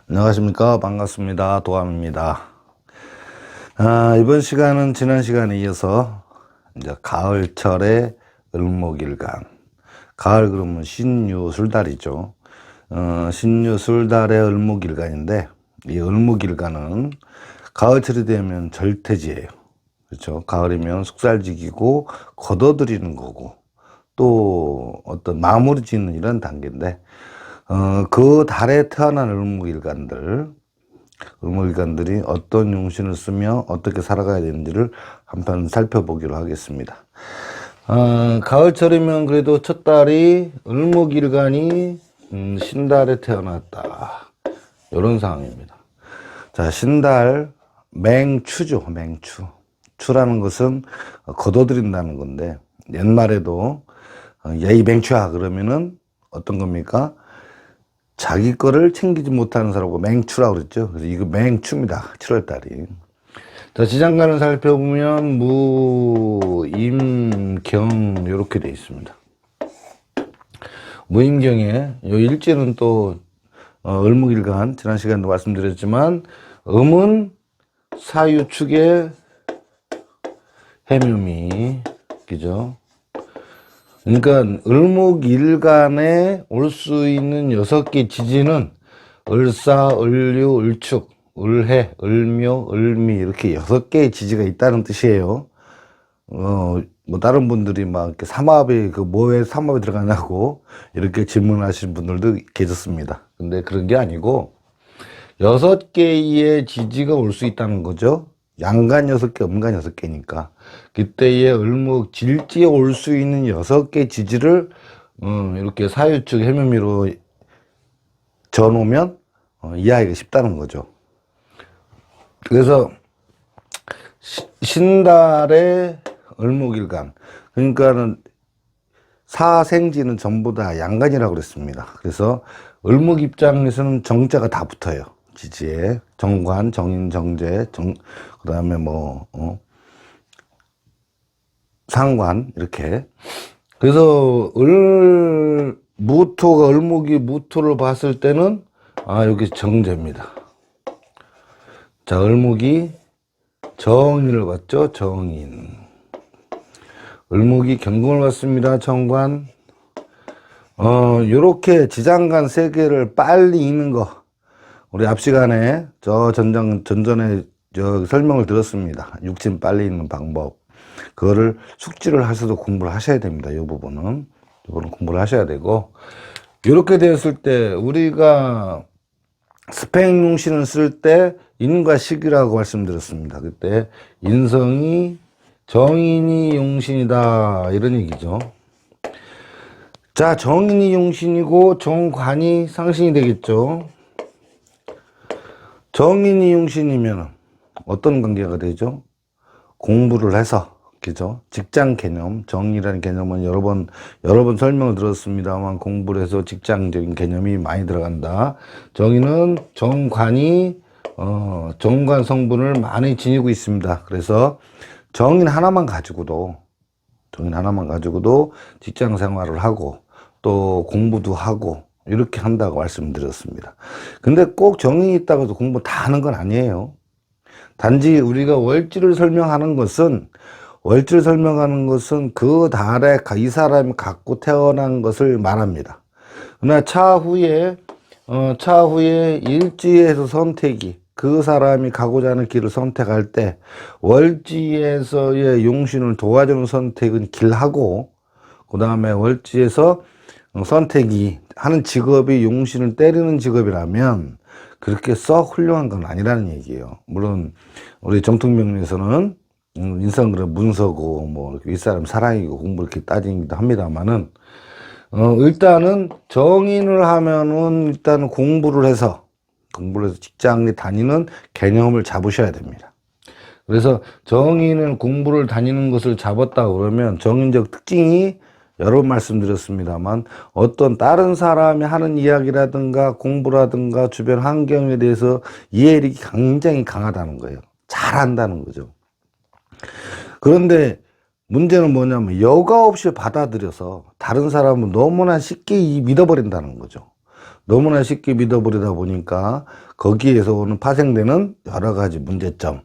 안녕하십니까. 반갑습니다. 도암입니다. 이번 시간은 지난 시간에 이어서 이제 가을철의 을목일간. 가을 그러면 신유술달이죠. 신유술달의 을목일간인데, 이 을목일간은 가을철이 되면 절퇴지예요. 그렇죠. 가을이면 숙살지기고 걷어들이는 거고, 또 어떤 마무리 짓는 이런 단계인데, 그 달에 태어난 을목일간들이 어떤 용신을 쓰며 어떻게 살아가야 되는지를 한편 살펴보기로 하겠습니다. 가을철이면 그래도 첫 달이 을목일간이 신달에 태어났다. 이런 상황입니다. 자, 신달 맹추죠. 맹추. 추라는 것은 걷어들인다는 건데, 옛말에도 야이 맹추야 그러면은 어떤 겁니까? 자기 거를 챙기지 못하는 사람하고 맹추라고 그랬죠. 그래서 이거 맹추입니다. 7월달이. 자, 지장간을 살펴보면 무, 임, 경 이렇게 돼 있습니다. 무임경에 요 일지는 또 을목일간 지난 시간에도 말씀드렸지만 음은 사유축의 해묘미 그죠? 그러니까 을목일간에 올 수 있는 6개 지지는 을사, 을류, 을축, 을해, 을묘, 을미 이렇게 6개의 지지가 있다는 뜻이에요. 뭐 다른 분들이 막 이렇게 삼합이 뭐에 삼합이 들어가냐고 이렇게 질문하시는 분들도 계셨습니다. 근데 그런 게 아니고 6개의 지지가 올 수 있다는 거죠. 양간 6개, 음간 6개니까. 그때의 을목 질지에 올 수 있는 6개 지지를 이렇게 사유축 해묘미로 져놓으면 이해하기가 쉽다는 거죠. 그래서 신달의 을목일간, 그러니까는 사생지는 전부 다 양간이라고 그랬습니다. 그래서 을목 입장에서는 정자가 다 붙어요. 지지에 정관, 정인, 정제, 그 다음에 상관 이렇게. 그래서 무토가 을목이 무토를 봤을 때는 여기 정제입니다. 자, 을목이 정인을 봤죠. 정인. 을목이 경금을 봤습니다. 정관. 요렇게 지장간 3개를 빨리 읽는 거 우리 앞 시간에 전전에 설명을 들었습니다. 육진 빨리 읽는 방법. 그거를 숙지를 하셔도 공부를 하셔야 됩니다. 이 부분은 공부를 하셔야 되고, 이렇게 되었을 때 우리가 스팽용신을 쓸 때 인과 식이라고 말씀드렸습니다. 그때 인성이 정인이 용신이다 이런 얘기죠. 자, 정인이 용신이고 정관이 상신이 되겠죠. 정인이 용신이면 어떤 관계가 되죠? 공부를 해서, 그죠? 직장 개념, 정이라는 개념은 여러 번 설명을 들었습니다만 공부를 해서 직장적인 개념이 많이 들어간다. 정인은 정관이, 정관 성분을 많이 지니고 있습니다. 그래서 정인 하나만 가지고도 직장 생활을 하고 또 공부도 하고 이렇게 한다고 말씀드렸습니다. 근데 꼭 정인이 있다고 해서 공부 다 하는 건 아니에요. 단지 우리가 월지를 설명하는 것은 그 달에 이 사람이 갖고 태어난 것을 말합니다. 그러나 차후에 일지에서 선택이 그 사람이 가고자 하는 길을 선택할 때 월지에서의 용신을 도와주는 선택은 길하고, 그 다음에 월지에서 선택이 하는 직업이 용신을 때리는 직업이라면 그렇게 썩 훌륭한 건 아니라는 얘기예요. 물론 우리 정통명리에서는 인성그래 문서고 윗사람 사랑이고 공부 이렇게 따지기도 합니다만은 일단은 정인을 하면은 일단 공부를 해서 직장에 다니는 개념을 잡으셔야 됩니다. 그래서 정인은 공부를 다니는 것을 잡았다 그러면 정인적 특징이 여러 번 말씀드렸습니다만 어떤 다른 사람이 하는 이야기라든가 공부라든가 주변 환경에 대해서 이해력이 굉장히 강하다는 거예요. 잘한다는 거죠. 그런데 문제는 뭐냐면 여과 없이 받아들여서 다른 사람은 너무나 쉽게 믿어버린다는 거죠. 너무나 쉽게 믿어버리다 보니까 거기에서 오는 파생되는 여러 가지 문제점,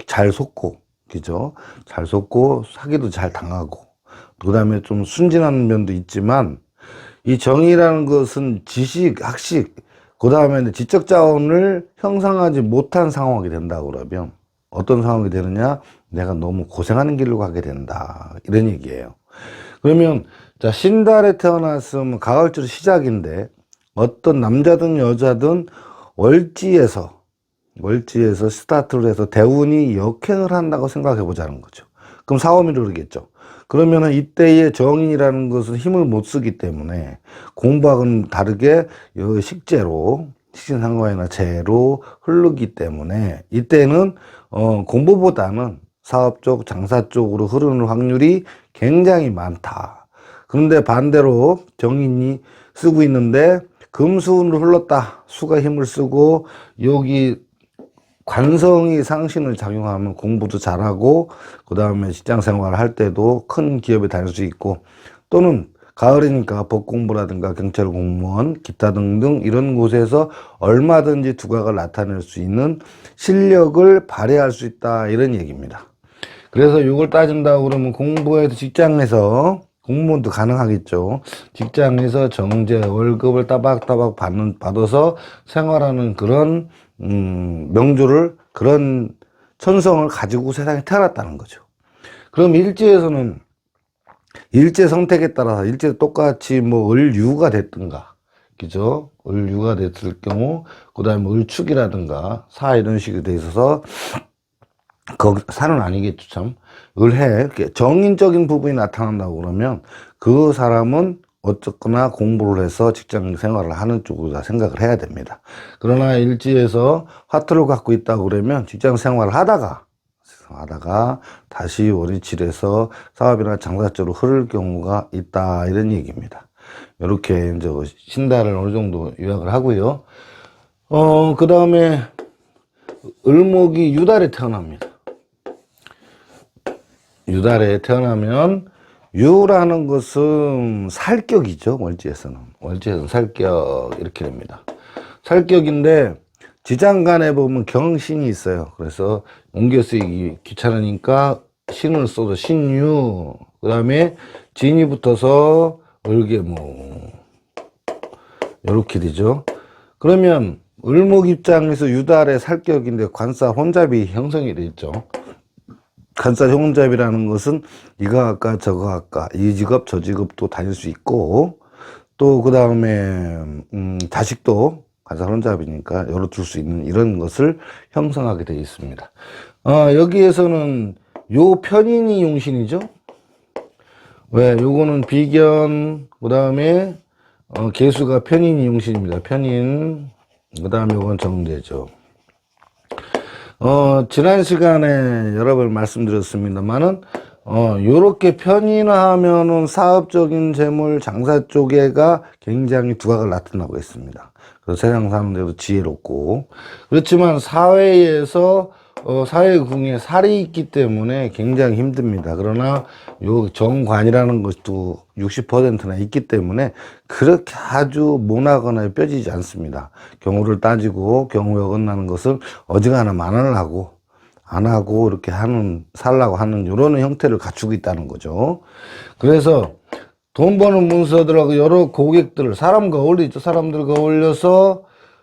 잘 속고, 그죠? 잘 속고 사기도 잘 당하고, 그 다음에 좀 순진한 면도 있지만, 이 정의라는 것은 지식, 학식, 그 다음에 지적 자원을 형성하지 못한 상황이 된다 그러면 어떤 상황이 되느냐? 내가 너무 고생하는 길로 가게 된다. 이런 얘기예요. 그러면 자, 신달에 태어났으면 가을줄 시작인데 어떤 남자든 여자든 월지에서 스타트를 해서 대운이 역행을 한다고 생각해 보자는 거죠. 그럼 사오미를 그러겠죠. 그러면은 이때의 정인이라는 것은 힘을 못 쓰기 때문에 공부하고는 다르게 식재로, 식신상관이나 재로 흐르기 때문에 이때는 공부보다는 사업 쪽, 장사 쪽으로 흐르는 확률이 굉장히 많다. 그런데 반대로 정인이 쓰고 있는데 금수운으로 흘렀다. 수가 힘을 쓰고 여기 관성이 상신을 작용하면 공부도 잘하고 그 다음에 직장 생활을 할 때도 큰 기업에 다닐 수 있고 또는 가을이니까 법공부라든가 경찰 공무원 기타 등등 이런 곳에서 얼마든지 두각을 나타낼 수 있는 실력을 발휘할 수 있다 이런 얘기입니다. 그래서 이걸 따진다고 그러면 공부해서 직장에서 공무원도 가능하겠죠. 직장에서 정제 월급을 따박따박 받아서 생활하는 그런 명조를 그런 천성을 가지고 세상에 태어났다는 거죠. 그럼 일지에서는 일제 선택에 따라서 일제 똑같이 뭐 을유가 됐든가, 그죠? 을유가 됐을 경우, 그 다음에 을축이라든가 사 이런 식이 돼 있어서 거기 사는 아니겠죠 참. 을해 정인적인 부분이 나타난다고 그러면 그 사람은 어쨌거나 공부를 해서 직장 생활을 하는 쪽으로 생각을 해야 됩니다. 그러나 일지에서 화투를 갖고 있다고 그러면 직장 생활을 하다가 다시 월이칠해서 사업이나 장사 쪽으로 흐를 경우가 있다 이런 얘기입니다. 이렇게 이제 신달을 어느 정도 요약을 하고요. 그 다음에 을목이 유달에 태어납니다. 유달에 태어나면 유라는 것은 살격이죠. 월지에서는 살격 이렇게 됩니다. 살격인데 지장간에 보면 경신이 있어요. 그래서 옮겨 쓰기 귀찮으니까 신을 써도 신유, 그 다음에 진이 붙어서 을계무 이렇게 되죠. 그러면 을목 입장에서 유달의 살격인데 관사 혼잡이 형성이 되어 있죠. 관사 혼잡이라는 것은 이거 할까 저거 할까 이 직업 저 직업도 다닐 수 있고 또 그 다음에 자식도 관사 혼잡이니까 열어둘 수 있는 이런 것을 형성하게 되어 있습니다. 여기에서는 요 편인이 용신이죠. 왜? 요거는 비견, 그 다음에 개수가 편인이 용신입니다. 편인, 그 다음에 요건 정제죠. 지난 시간에 여러 번 말씀드렸습니다만은, 요렇게 편인하면은 사업적인 재물, 장사 쪽에가 굉장히 두각을 나타나고 있습니다. 그래서 세상 사람들도 지혜롭고. 그렇지만 사회에서, 사회궁에 살이 있기 때문에 굉장히 힘듭니다. 그러나 요 정관이라는 것도 60%나 있기 때문에 그렇게 아주 모나거나 뼈지지 않습니다. 경우를 따지고 경우에 어긋나는 것을 어지간하면 안 하고 이렇게 살라고 하는 이런 형태를 갖추고 있다는 거죠. 그래서 돈 버는 문서들하고 여러 고객들, 사람과 어울리죠. 사람들과 어울려서,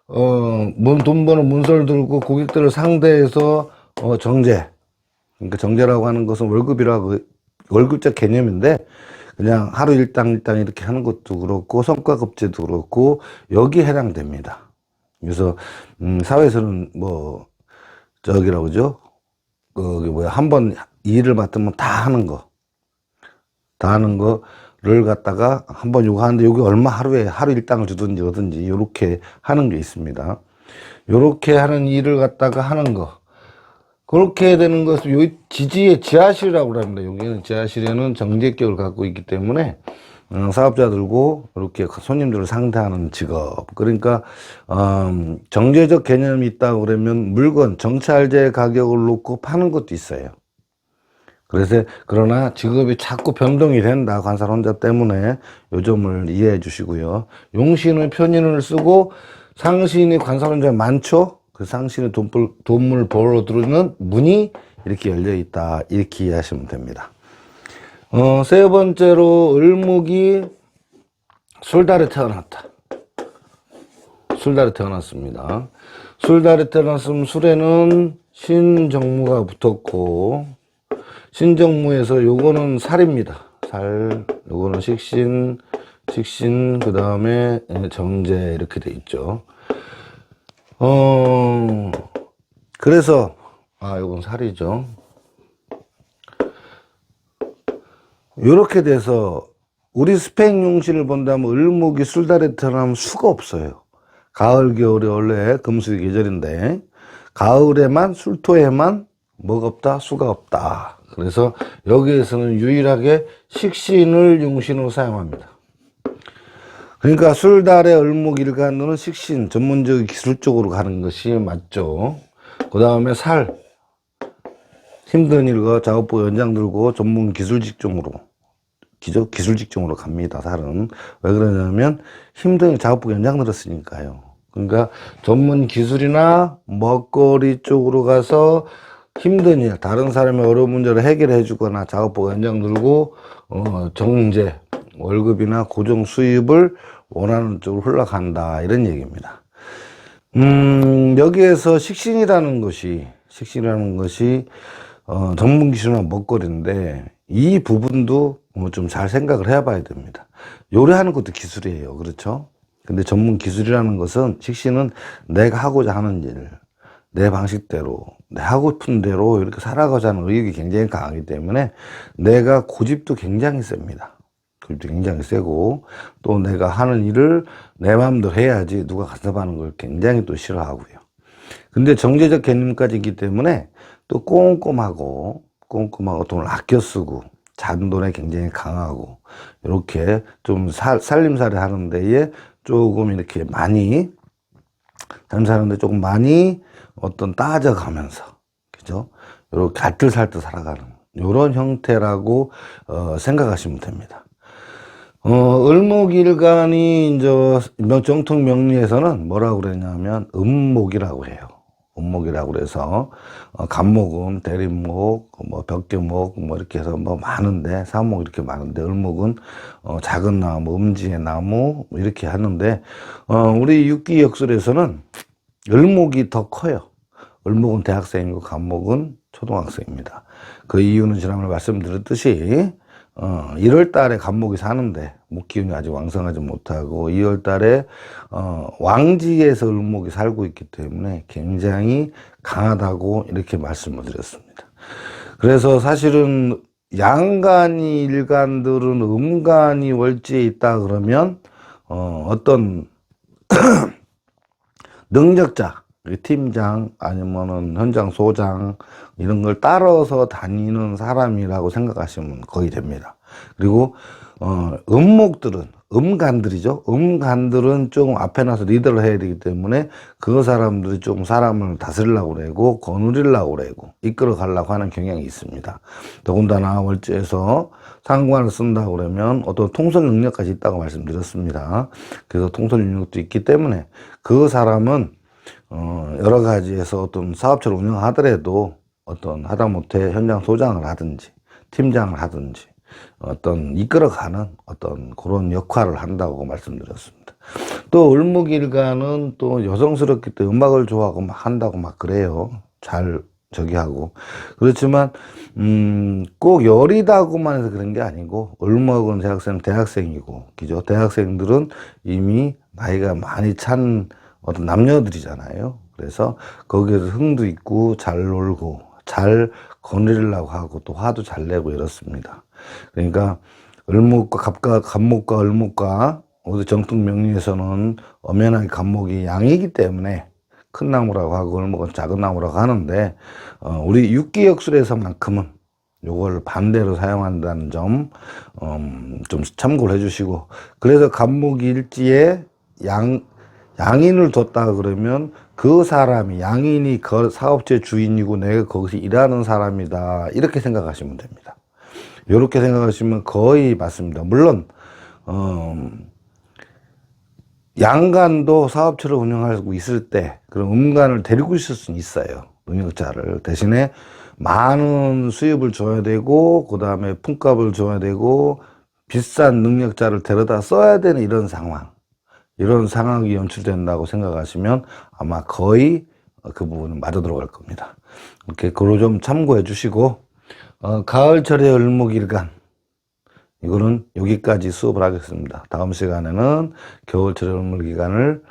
돈 버는 문서를 들고 고객들을 상대해서, 정제. 그러니까 정제라고 하는 것은 월급적 개념인데, 그냥 하루 일당 이렇게 하는 것도 그렇고, 성과급제도 그렇고, 여기에 해당됩니다. 그래서, 사회에서는 저기라고 그러죠? 한 번 일을 맡으면 다 하는 거를 갖다가 한번 요거 하는데 여기 얼마 하루 일당을 주든지 어든지 요렇게 하는 게 있습니다. 요렇게 하는 일을 갖다가 하는 거. 그렇게 되는 것은 요 지지의 지하실이라고 합니다. 여기는 지하실에는 정제격을 갖고 있기 때문에 사업자들고 이렇게 손님들을 상대하는 직업. 그러니까 정제적 개념이 있다고 그러면 물건 정찰제 가격을 놓고 파는 것도 있어요. 그래서 그러나 직업이 자꾸 변동이 된다. 관살 혼자 때문에 요 점을 이해해 주시고요. 용신의 편인을 쓰고 상신이 관살 혼자 많죠. 그 상신의 돈을 벌어 들어오는 문이 이렇게 열려 있다. 이렇게 이해하시면 됩니다. 세 번째로 을목이 술달에 태어났다. 술달에 태어났습니다. 술달에 태어났으면 술에는 신정무가 붙었고, 신정무에서 요거는 살입니다. 살, 요거는 식신, 그 다음에 정제 이렇게 돼 있죠. 그래서, 요건 살이죠. 요렇게 돼서, 우리 스펙 용신을 본다면 을목이 술달에 태어나면 수가 없어요. 가을, 겨울이 원래 금수의 계절인데, 가을에만, 술토에만 뭐가 없다? 수가 없다. 그래서 여기에서는 유일하게 식신을 용신으로 사용합니다. 그러니까 술달의 을목 일간으로는 식신, 전문적 기술 쪽으로 가는 것이 맞죠. 그 다음에 살, 힘든 일과 작업부 연장 들고 전문 기술 직종으로, 기술 직종으로 갑니다. 살은. 왜 그러냐면 힘든 작업부 연장 들었으니까요. 그러니까 전문 기술이나 먹거리 쪽으로 가서 힘든 일, 다른 사람의 어려운 문제를 해결해 주거나 작업부가 연장 들고 정제, 월급이나 고정 수입을 원하는 쪽으로 흘러간다. 이런 얘기입니다. 여기에서 식신이라는 것이 전문 기술이나 먹거리인데 이 부분도 좀 잘 생각을 해 봐야 됩니다. 요리하는 것도 기술이에요. 그렇죠? 근데 전문 기술이라는 것은 식신은 내가 하고자 하는 일, 내 방식대로, 내 하고 싶은 대로 이렇게 살아가자 하는 의욕이 굉장히 강하기 때문에 내가 고집도 굉장히 셉니다. 고집도 굉장히 세고 또 내가 하는 일을 내 마음대로 해야지 누가 간섭하는 걸 굉장히 또 싫어하고요. 근데 정제적 개념까지 있기 때문에 또 꼼꼼하고 돈을 아껴 쓰고 잔돈에 굉장히 강하고 이렇게 좀 살림살이 하는 데에 조금 이렇게 많이 살림살이하는데 조금 많이 어떤 따져가면서 그죠? 이렇게 알뜰살뜰 살아가는 이런 형태라고 생각하시면 됩니다. 을목일간이 이제 정통 명리에서는 뭐라고 그러냐면 음목이라고 해요. 음목이라고 그래서 간목은 대림목, 뭐 벽계목 뭐 이렇게 해서 뭐 많은데 사목 이렇게 많은데 을목은 작은 나무, 음지의 나무 이렇게 하는데 우리 육기역술에서는 을목이 더 커요. 을목은 대학생이고 간목은 초등학생입니다. 그 이유는 지난번에 말씀드렸듯이 1월 달에 간목이 사는데 목기운이 아직 왕성하지 못하고 2월 달에 왕지에서 을목이 살고 있기 때문에 굉장히 강하다고 이렇게 말씀을 드렸습니다. 그래서 사실은 양간이 일간들은 음간이 월지에 있다 그러면 어떤 능력자, 팀장 아니면은 현장 소장 이런 걸 따라서 다니는 사람이라고 생각하시면 거의 됩니다. 그리고 음간들이죠. 음간들은 좀 앞에 나서 리더를 해야 되기 때문에 그 사람들이 좀 사람을 다스리려고 그러고 거느리려고 그러고 이끌어 가려고 하는 경향이 있습니다. 더군다나 월지에서 상관을 쓴다고 그러면 어떤 통솔 능력까지 있다고 말씀드렸습니다. 그래서 통솔 능력도 있기 때문에 그 사람은 여러 가지에서 어떤 사업체를 운영하더라도 어떤 하다못해 현장 소장을 하든지 팀장을 하든지 어떤 이끌어가는 어떤 그런 역할을 한다고 말씀드렸습니다. 또 을목일간은 또 여성스럽기 때문에 음악을 좋아하고 막 한다고 막 그래요. 잘 저기 하고 그렇지만 꼭 열이다고만 해서 그런 게 아니고 을목은 대학생이고 그죠? 대학생들은 이미 나이가 많이 찬 어떤 남녀들이잖아요. 그래서 거기에서 흥도 있고 잘 놀고 잘 거느리려고 하고 또 화도 잘 내고 이렇습니다. 그러니까 을목과 간목과 을목과 어디 정통 명리에서는 엄연하게 간목이 양이기 때문에 큰 나무라고 하고 을목은 작은 나무라고 하는데 우리 육기역술에서만큼은 요걸 반대로 사용한다는 점 좀 참고를 해주시고 그래서 간목일지에 양인을 뒀다 그러면 그 사람이, 양인이 그 사업체 주인이고 내가 거기서 일하는 사람이다. 이렇게 생각하시면 됩니다. 이렇게 생각하시면 거의 맞습니다. 물론 양간도 사업체를 운영하고 있을 때 그런 음간을 데리고 있을 수는 있어요. 능력자를. 대신에 많은 수입을 줘야 되고 그 다음에 품값을 줘야 되고 비싼 능력자를 데려다 써야 되는 이런 상황이 연출된다고 생각하시면 아마 거의 그 부분은 맞아 들어갈 겁니다. 이렇게 그거 좀 참고해 주시고 가을철의 을목일간 이거는 여기까지 수업을 하겠습니다. 다음 시간에는 겨울철의 을목일간을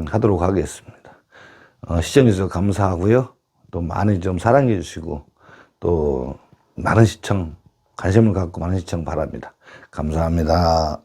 하도록 하겠습니다. 시청해 주셔서 감사하고요. 또 많이 좀 사랑해 주시고 또 많은 시청, 관심을 갖고 많은 시청 바랍니다. 감사합니다.